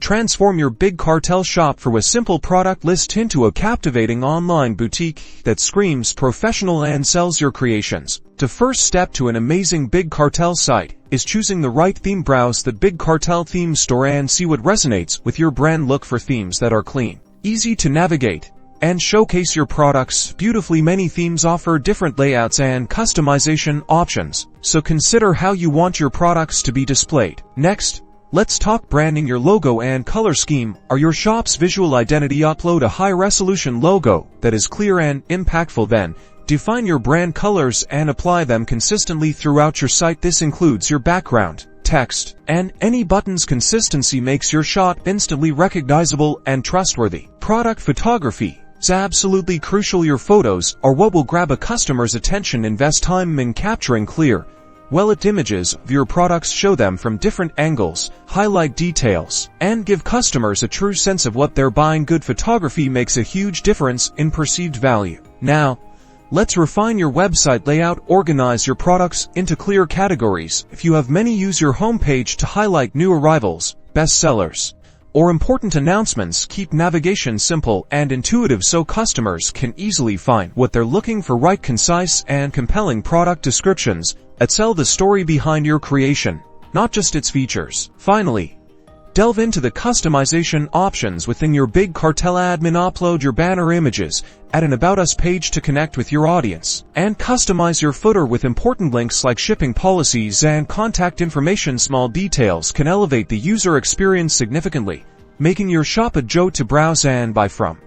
Transform your Big Cartel shop from a simple product list into a captivating online boutique that screams professional and sells your creations. The first step to an amazing Big Cartel site is choosing the right theme. Browse the Big Cartel theme store and see what resonates with your brand. Look for themes that are clean, easy to navigate, and showcase your products beautifully. Many themes offer different layouts and customization options, so consider how you want your products to be displayed. Next, let's talk branding. Your logo and color scheme are your shop's visual identity. Upload a high-resolution logo that is clear and impactful. Then, define your brand colors and apply them consistently throughout your site. This includes your background, text, and any buttons. Consistency makes your shop instantly recognizable and trustworthy. Product photography is absolutely crucial. Your photos are what will grab a customer's attention. Invest time in capturing clear, well-lit images of your products. Show them from different angles, highlight details, and give customers a true sense of what they're buying. Good photography makes a huge difference in perceived value. Now, let's refine your website layout. Organize your products into clear categories. If you have many, use your homepage to highlight new arrivals, bestsellers, or important announcements. Keep navigation simple and intuitive so customers can easily find what they're looking for. Write concise and compelling product descriptions that tell the story behind your creation, not just its features. Finally, delve into the customization options within your Big Cartel admin. Upload your banner images, add an About Us page to connect with your audience, and customize your footer with important links like shipping policies and contact information. Small details can elevate the user experience significantly, making your shop a joy to browse and buy from.